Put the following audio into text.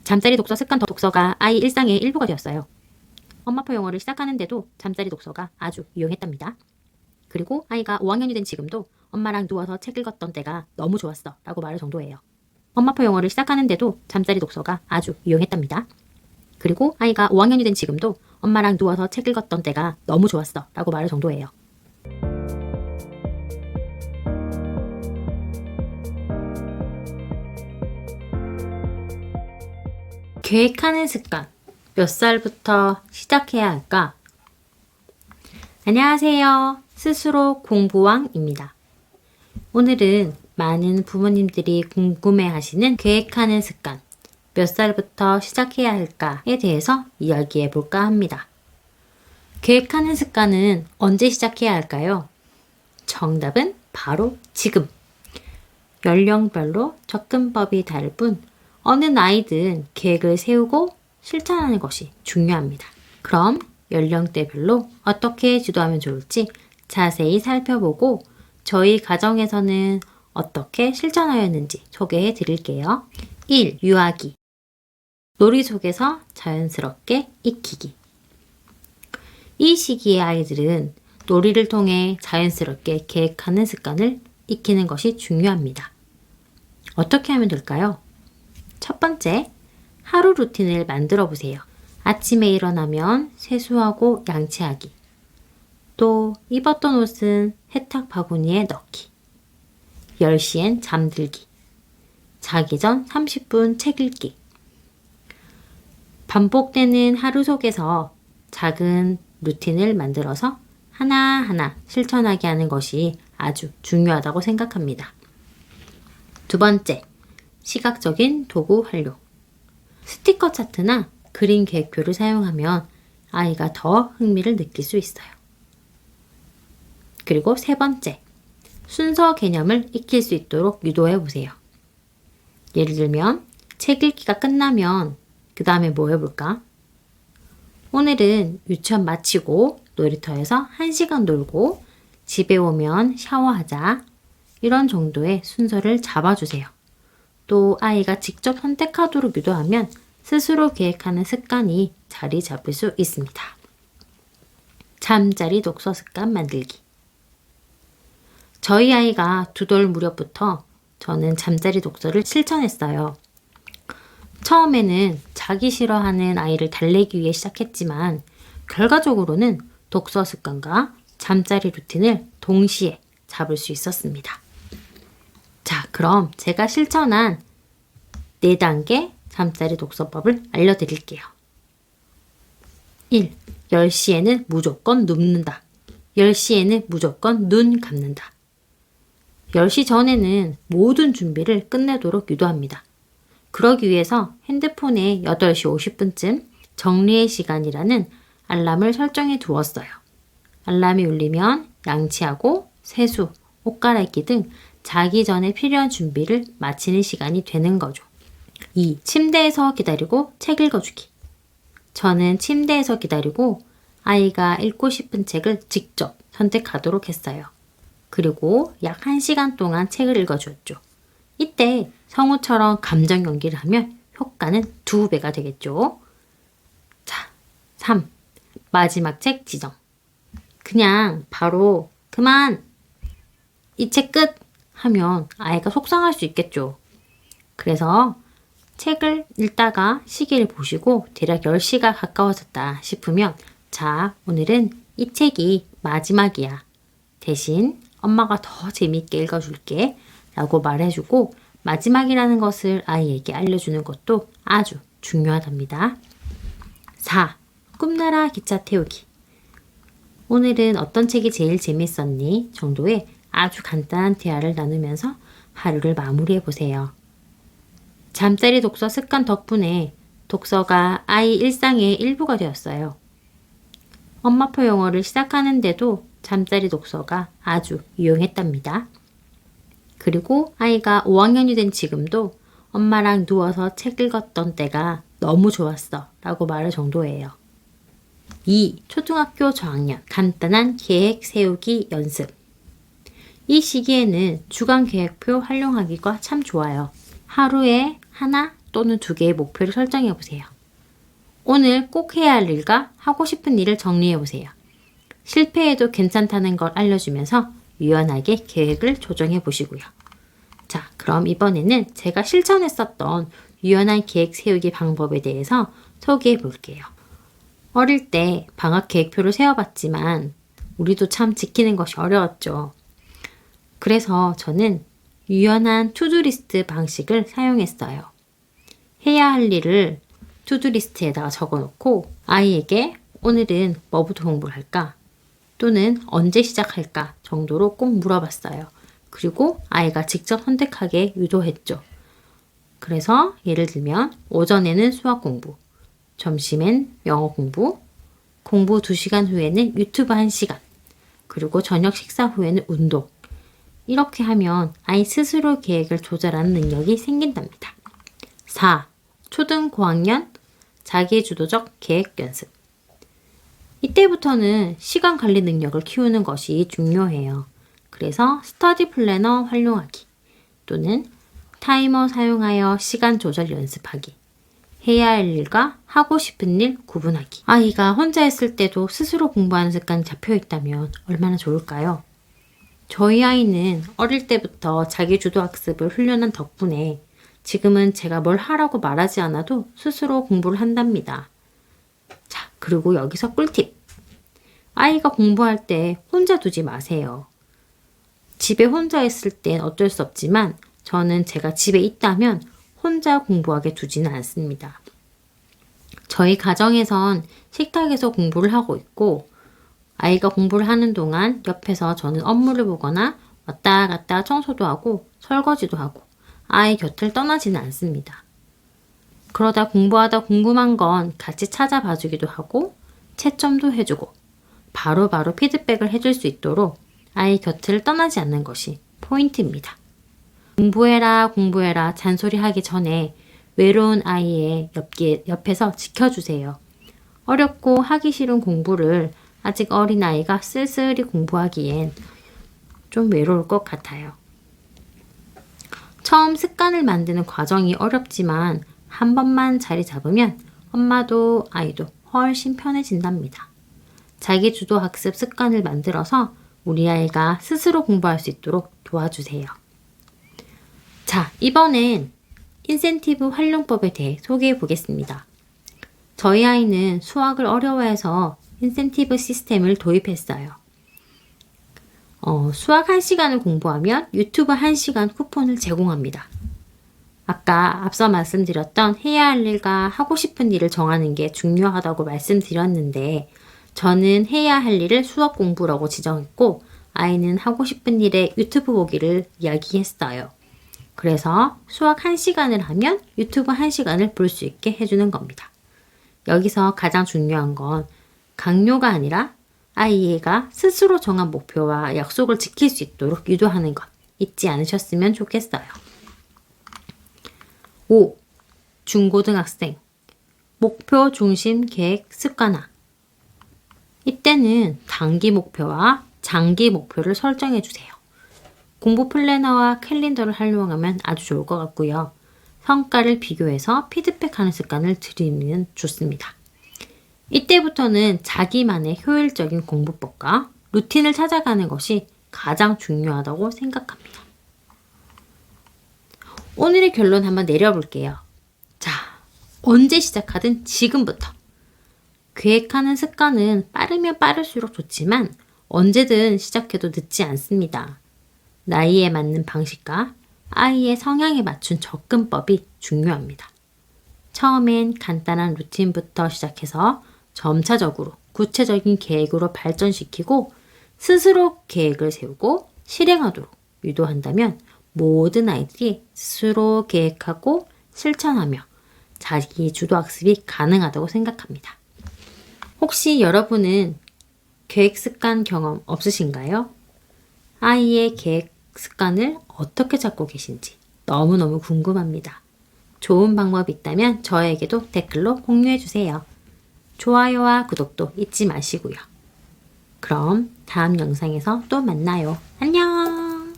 잠자리 독서 습관 독서가 아이 일상의 일부가 되었어요. 엄마표 영어를 시작하는데도 잠자리 독서가 아주 유용했답니다. 그리고 아이가 5학년이 된 지금도 엄마랑 누워서 책 읽었던 때가 너무 좋았어 라고 말할 정도예요. 엄마표 영어를 시작하는데도 잠자리 독서가 아주 유용했답니다. 그리고 아이가 5학년이 된 지금도 엄마랑 누워서 책 읽었던 때가 너무 좋았어 라고 말할 정도예요. 계획하는 습관, 몇 살부터 시작해야 할까? 안녕하세요. 스스로 공부왕입니다. 오늘은 많은 부모님들이 궁금해하시는 계획하는 습관, 몇 살부터 시작해야 할까에 대해서 이야기해 볼까 합니다. 계획하는 습관은 언제 시작해야 할까요? 정답은 바로 지금. 연령별로 접근법이 다를 뿐 어느 나이든 계획을 세우고 실천하는 것이 중요합니다. 그럼 연령대별로 어떻게 지도하면 좋을지 자세히 살펴보고 저희 가정에서는 어떻게 실천하였는지 소개해 드릴게요. 1. 유아기. 놀이 속에서 자연스럽게 익히기. 이 시기의 아이들은 놀이를 통해 자연스럽게 계획하는 습관을 익히는 것이 중요합니다. 어떻게 하면 될까요? 첫 번째, 하루 루틴을 만들어 보세요. 아침에 일어나면 세수하고 양치하기. 또 입었던 옷은 세탁 바구니에 넣기. 10시엔 잠들기. 자기 전 30분 책 읽기. 반복되는 하루 속에서 작은 루틴을 만들어서 하나하나 실천하게 하는 것이 아주 중요하다고 생각합니다. 두 번째, 시각적인 도구 활용. 스티커 차트나 그림 계획표를 사용하면 아이가 더 흥미를 느낄 수 있어요. 그리고 세 번째, 순서 개념을 익힐 수 있도록 유도해 보세요. 예를 들면 책 읽기가 끝나면 그 다음에 뭐 해볼까? 오늘은 유치원 마치고 놀이터에서 1시간 놀고 집에 오면 샤워하자. 이런 정도의 순서를 잡아주세요. 또 아이가 직접 선택하도록 유도하면 스스로 계획하는 습관이 자리 잡을 수 있습니다. 잠자리 독서 습관 만들기. 저희 아이가 2돌 무렵부터 저는 잠자리 독서를 실천했어요. 처음에는 자기 싫어하는 아이를 달래기 위해 시작했지만 결과적으로는 독서 습관과 잠자리 루틴을 동시에 잡을 수 있었습니다. 자, 그럼 제가 실천한 4단계 잠자리 독서법을 알려드릴게요. 1. 10시에는 무조건 눕는다. 10시에는 무조건 눈 감는다. 10시 전에는 모든 준비를 끝내도록 유도합니다. 그러기 위해서 핸드폰에 8시 50분쯤 정리의 시간이라는 알람을 설정해 두었어요. 알람이 울리면 양치하고 세수, 옷 갈아입기 등 자기 전에 필요한 준비를 마치는 시간이 되는 거죠. 2. 침대에서 기다리고 책 읽어주기. 저는 침대에서 기다리고 아이가 읽고 싶은 책을 직접 선택하도록 했어요. 그리고 약 1시간 동안 책을 읽어주었죠. 이때 성우처럼 감정 연기를 하면 효과는 2배가 되겠죠. 자, 3. 마지막 책 지정. 그냥 바로 그만! 이 책 끝! 하면 아이가 속상할 수 있겠죠. 그래서 책을 읽다가 시계를 보시고 대략 10시가 가까워졌다 싶으면 자, 오늘은 이 책이 마지막이야. 대신 엄마가 더 재미있게 읽어줄게 라고 말해주고 마지막이라는 것을 아이에게 알려주는 것도 아주 중요하답니다. 4. 꿈나라 기차 태우기. 오늘은 어떤 책이 제일 재밌었니? 정도의 아주 간단한 대화를 나누면서 하루를 마무리해 보세요. 잠자리 독서 습관 덕분에 독서가 아이 일상의 일부가 되었어요. 엄마표 영어를 시작하는데도 잠자리 독서가 아주 유용했답니다. 그리고 아이가 5학년이 된 지금도 엄마랑 누워서 책 읽었던 때가 너무 좋았어 라고 말할 정도예요. 2. 초등학교 저학년 간단한 계획 세우기 연습. 이 시기에는 주간 계획표 활용하기가 참 좋아요. 하루에 하나 또는 두 개의 목표를 설정해 보세요. 오늘 꼭 해야 할 일과 하고 싶은 일을 정리해 보세요. 실패해도 괜찮다는 걸 알려주면서 유연하게 계획을 조정해 보시고요. 자, 그럼 이번에는 제가 실천했었던 유연한 계획 세우기 방법에 대해서 소개해 볼게요. 어릴 때 방학 계획표를 세워봤지만 우리도 참 지키는 것이 어려웠죠. 그래서 저는 유연한 투두리스트 방식을 사용했어요. 해야 할 일을 투두리스트에다가 적어놓고 아이에게 오늘은 뭐부터 공부를 할까? 또는 언제 시작할까? 정도로 꼭 물어봤어요. 그리고 아이가 직접 선택하게 유도했죠. 그래서 예를 들면 오전에는 수학 공부, 점심엔 영어 공부, 공부 2시간 후에는 유튜브 1시간, 그리고 저녁 식사 후에는 운동. 이렇게 하면 아이 스스로 계획을 조절하는 능력이 생긴답니다. 4. 초등 고학년 자기주도적 계획 연습. 이때부터는 시간 관리 능력을 키우는 것이 중요해요. 그래서 스터디 플래너 활용하기 또는 타이머 사용하여 시간 조절 연습하기, 해야 할 일과 하고 싶은 일 구분하기. 아이가 혼자 있을 때도 스스로 공부하는 습관이 잡혀 있다면 얼마나 좋을까요? 저희 아이는 어릴 때부터 자기주도 학습을 훈련한 덕분에 지금은 제가 뭘 하라고 말하지 않아도 스스로 공부를 한답니다. 자, 그리고 여기서 꿀팁. 아이가 공부할 때 혼자 두지 마세요. 집에 혼자 있을 땐 어쩔 수 없지만 저는 제가 집에 있다면 혼자 공부하게 두지는 않습니다. 저희 가정에선 식탁에서 공부를 하고 있고 아이가 공부를 하는 동안 옆에서 저는 업무를 보거나 왔다 갔다 청소도 하고 설거지도 하고 아이 곁을 떠나지는 않습니다. 그러다 공부하다 궁금한 건 같이 찾아봐 주기도 하고 채점도 해주고 바로바로 피드백을 해줄 수 있도록 아이 곁을 떠나지 않는 것이 포인트입니다. 공부해라 공부해라 잔소리하기 전에 외로운 아이의 옆에서 지켜주세요. 어렵고 하기 싫은 공부를 아직 어린 아이가 쓸쓸히 공부하기엔 좀 외로울 것 같아요. 처음 습관을 만드는 과정이 어렵지만 한 번만 자리 잡으면 엄마도 아이도 훨씬 편해진답니다. 자기주도 학습 습관을 만들어서 우리 아이가 스스로 공부할 수 있도록 도와주세요. 자, 이번엔 인센티브 활용법에 대해 소개해 보겠습니다. 저희 아이는 수학을 어려워해서 인센티브 시스템을 도입했어요. 수학 1시간을 공부하면 유튜브 1시간 쿠폰을 제공합니다. 아까 앞서 말씀드렸던 해야 할 일과 하고 싶은 일을 정하는 게 중요하다고 말씀드렸는데 저는 해야 할 일을 수학 공부라고 지정했고 아이는 하고 싶은 일에 유튜브 보기를 이야기했어요. 그래서 수학 1시간을 하면 유튜브 1시간을 볼 수 있게 해주는 겁니다. 여기서 가장 중요한 건 강요가 아니라 아이가 스스로 정한 목표와 약속을 지킬 수 있도록 유도하는 것 잊지 않으셨으면 좋겠어요. 5. 중고등학생 목표 중심 계획 습관화. 이때는 단기 목표와 장기 목표를 설정해 주세요. 공부 플래너와 캘린더를 활용하면 아주 좋을 것 같고요. 성과를 비교해서 피드백하는 습관을 들이면 좋습니다. 이때부터는 자기만의 효율적인 공부법과 루틴을 찾아가는 것이 가장 중요하다고 생각합니다. 오늘의 결론 한번 내려볼게요. 자, 언제 시작하든 지금부터. 계획하는 습관은 빠르면 빠를수록 좋지만 언제든 시작해도 늦지 않습니다. 나이에 맞는 방식과 아이의 성향에 맞춘 접근법이 중요합니다. 처음엔 간단한 루틴부터 시작해서 점차적으로 구체적인 계획으로 발전시키고 스스로 계획을 세우고 실행하도록 유도한다면 모든 아이들이 스스로 계획하고 실천하며 자기 주도 학습이 가능하다고 생각합니다. 혹시 여러분은 계획 습관 경험 없으신가요? 아이의 계획 습관을 어떻게 찾고 계신지 너무너무 궁금합니다. 좋은 방법이 있다면 저에게도 댓글로 공유해주세요. 좋아요와 구독도 잊지 마시고요. 그럼 다음 영상에서 또 만나요. 안녕!